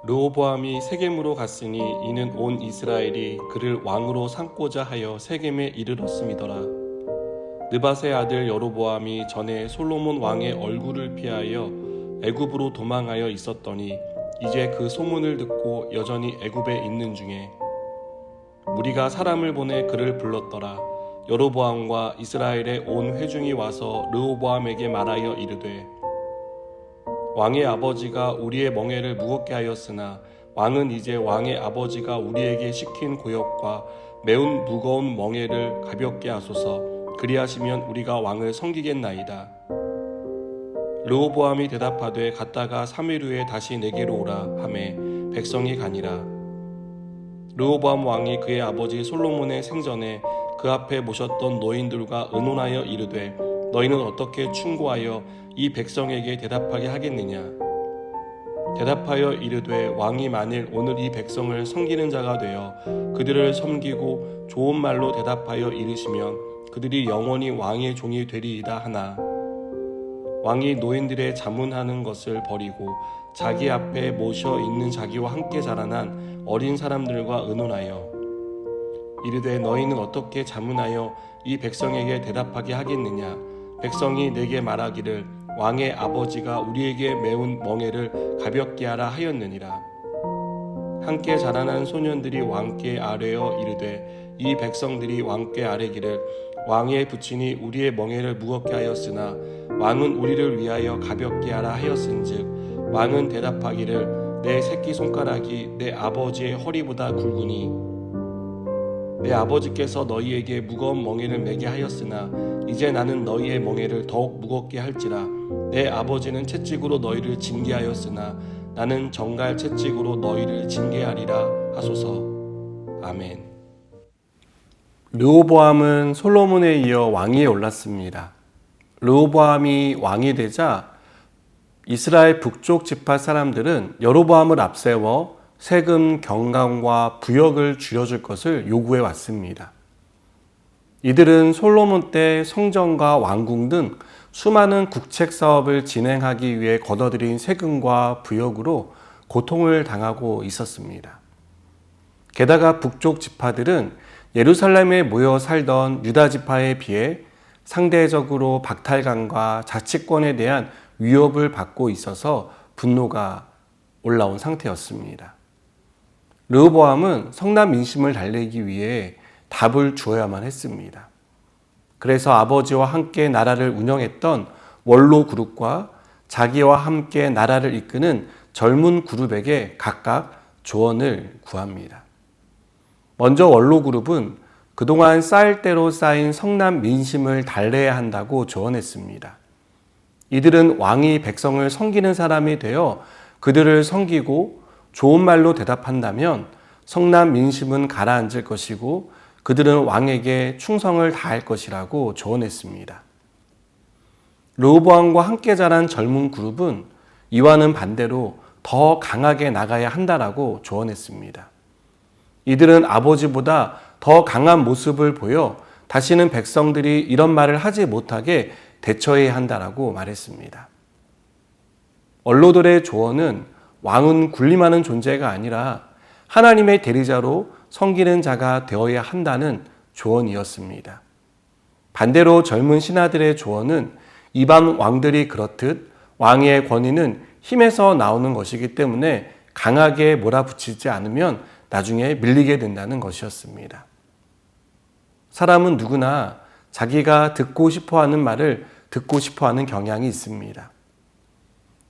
르호보암이 세겜으로 갔으니 이는 온 이스라엘이 그를 왕으로 삼고자 하여 세겜에 이르렀음이더라. 느밧의 아들 여로보암이 전에 솔로몬 왕의 얼굴을 피하여 애굽으로 도망하여 있었더니 이제 그 소문을 듣고 여전히 애굽에 있는 중에 무리가 사람을 보내 그를 불렀더라. 여로보암과 이스라엘의 온 회중이 와서 르호보암에게 말하여 이르되 왕의 아버지가 우리의 멍에를 무겁게 하였으나 왕은 이제 왕의 아버지가 우리에게 시킨 고역과 매운 무거운 멍에를 가볍게 하소서. 그리하시면 우리가 왕을 섬기겠나이다. 르호보암이 대답하되 갔다가 3일 후에 다시 내게로 오라 하매 백성이 가니라. 르호보암 왕이 그의 아버지 솔로몬의 생전에 그 앞에 모셨던 노인들과 의논하여 이르되 너희는 어떻게 충고하여 이 백성에게 대답하게 하겠느냐. 대답하여 이르되 왕이 만일 오늘 이 백성을 섬기는 자가 되어 그들을 섬기고 좋은 말로 대답하여 이르시면 그들이 영원히 왕의 종이 되리이다 하나 왕이 노인들의 자문하는 것을 버리고 자기 앞에 모셔 있는 자기와 함께 자라난 어린 사람들과 의논하여 이르되 너희는 어떻게 자문하여 이 백성에게 대답하게 하겠느냐. 백성이 내게 말하기를 왕의 아버지가 우리에게 매운 멍에를 가볍게 하라 하였느니라. 함께 자라난 소년들이 왕께 아뢰어 이르되 이 백성들이 왕께 아뢰기를 왕의 부친이 우리의 멍에를 무겁게 하였으나 왕은 우리를 위하여 가볍게 하라 하였은즉 왕은 대답하기를 내 새끼손가락이 내 아버지의 허리보다 굵으니 내 아버지께서 너희에게 무거운 멍에를 매게 하였으나 이제 나는 너희의 멍에를 더욱 무겁게 할지라. 내 아버지는 채찍으로 너희를 징계하였으나 나는 정갈 채찍으로 너희를 징계하리라 하소서. 아멘. 르호보암은 솔로몬에 이어 왕위에 올랐습니다. 르호보암이 왕이 되자 이스라엘 북쪽 지파 사람들은 여로보암을 앞세워 세금, 경감과 부역을 줄여줄 것을 요구해 왔습니다. 이들은 솔로몬 때 성전과 왕궁 등 수많은 국책 사업을 진행하기 위해 걷어들인 세금과 부역으로 고통을 당하고 있었습니다. 게다가 북쪽 지파들은 예루살렘에 모여 살던 유다 지파에 비해 상대적으로 박탈감과 자치권에 대한 위협을 받고 있어서 분노가 올라온 상태였습니다. 르호보암은 성난 민심을 달래기 위해 답을 주어야만 했습니다. 그래서 아버지와 함께 나라를 운영했던 원로 그룹과 자기와 함께 나라를 이끄는 젊은 그룹에게 각각 조언을 구합니다. 먼저 원로 그룹은 그동안 쌓일 대로 쌓인 성난 민심을 달래야 한다고 조언했습니다. 이들은 왕이 백성을 섬기는 사람이 되어 그들을 섬기고 좋은 말로 대답한다면 성난 민심은 가라앉을 것이고 그들은 왕에게 충성을 다할 것이라고 조언했습니다. 르호보암과 함께 자란 젊은 그룹은 이와는 반대로 더 강하게 나가야 한다라고 조언했습니다. 이들은 아버지보다 더 강한 모습을 보여 다시는 백성들이 이런 말을 하지 못하게 대처해야 한다라고 말했습니다. 원로들의 조언은 왕은 군림하는 존재가 아니라 하나님의 대리자로 섬기는 자가 되어야 한다는 조언이었습니다. 반대로 젊은 신하들의 조언은 이방 왕들이 그렇듯 왕의 권위는 힘에서 나오는 것이기 때문에 강하게 몰아붙이지 않으면 나중에 밀리게 된다는 것이었습니다. 사람은 누구나 자기가 듣고 싶어하는 말을 듣고 싶어하는 경향이 있습니다.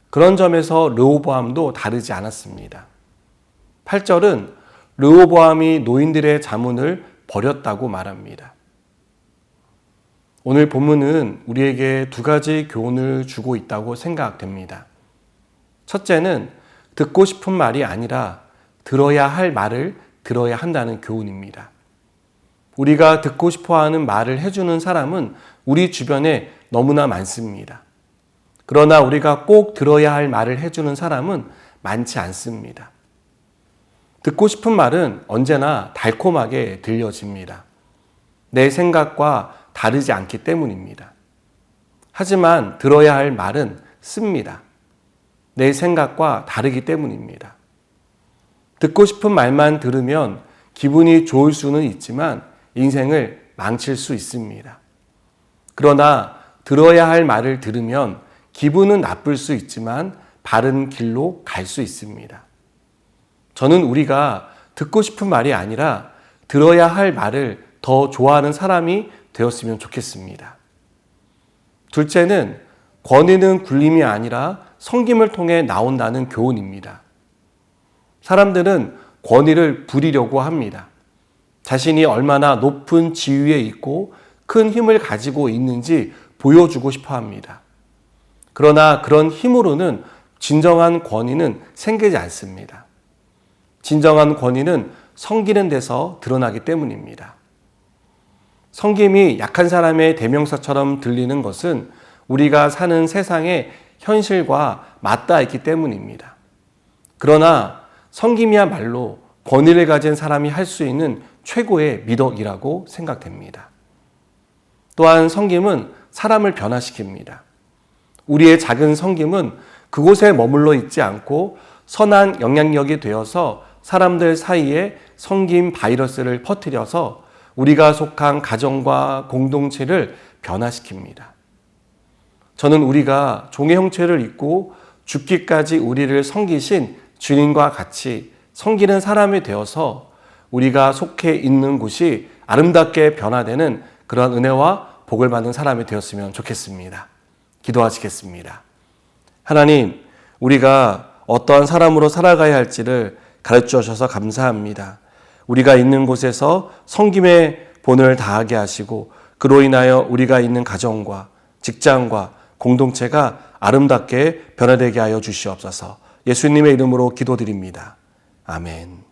그런 점에서 르호보암도 다르지 않았습니다. 8절은 르호보암이 노인들의 자문을 버렸다고 말합니다. 오늘 본문은 우리에게 두 가지 교훈을 주고 있다고 생각됩니다. 첫째는 듣고 싶은 말이 아니라 들어야 할 말을 들어야 한다는 교훈입니다. 우리가 듣고 싶어하는 말을 해주는 사람은 우리 주변에 너무나 많습니다. 그러나 우리가 꼭 들어야 할 말을 해주는 사람은 많지 않습니다. 듣고 싶은 말은 언제나 달콤하게 들려집니다. 내 생각과 다르지 않기 때문입니다. 하지만 들어야 할 말은 씁니다. 내 생각과 다르기 때문입니다. 듣고 싶은 말만 들으면 기분이 좋을 수는 있지만 인생을 망칠 수 있습니다. 그러나 들어야 할 말을 들으면 기분은 나쁠 수 있지만 바른 길로 갈 수 있습니다. 저는 우리가 듣고 싶은 말이 아니라 들어야 할 말을 더 좋아하는 사람이 되었으면 좋겠습니다. 둘째는 권위는 굴림이 아니라 섬김을 통해 나온다는 교훈입니다. 사람들은 권위를 부리려고 합니다. 자신이 얼마나 높은 지위에 있고 큰 힘을 가지고 있는지 보여주고 싶어 합니다. 그러나 그런 힘으로는 진정한 권위는 생기지 않습니다. 진정한 권위는 섬기는 데서 드러나기 때문입니다. 섬김이 약한 사람의 대명사처럼 들리는 것은 우리가 사는 세상의 현실과 맞닿아 있기 때문입니다. 그러나 섬김이야말로 권위를 가진 사람이 할 수 있는 최고의 미덕이라고 생각됩니다. 또한 섬김은 사람을 변화시킵니다. 우리의 작은 섬김은 그곳에 머물러 있지 않고 선한 영향력이 되어서 사람들 사이에 섬김 바이러스를 퍼뜨려서 우리가 속한 가정과 공동체를 변화시킵니다. 저는 우리가 종의 형체를 입고 죽기까지 우리를 섬기신 주님과 같이 섬기는 사람이 되어서 우리가 속해 있는 곳이 아름답게 변화되는 그런 은혜와 복을 받는 사람이 되었으면 좋겠습니다. 기도하시겠습니다. 하나님, 우리가 어떠한 사람으로 살아가야 할지를 가르쳐 주셔서 감사합니다. 우리가 있는 곳에서 섬김의 본을 다하게 하시고 그로 인하여 우리가 있는 가정과 직장과 공동체가 아름답게 변화되게 하여 주시옵소서. 예수님의 이름으로 기도드립니다. 아멘.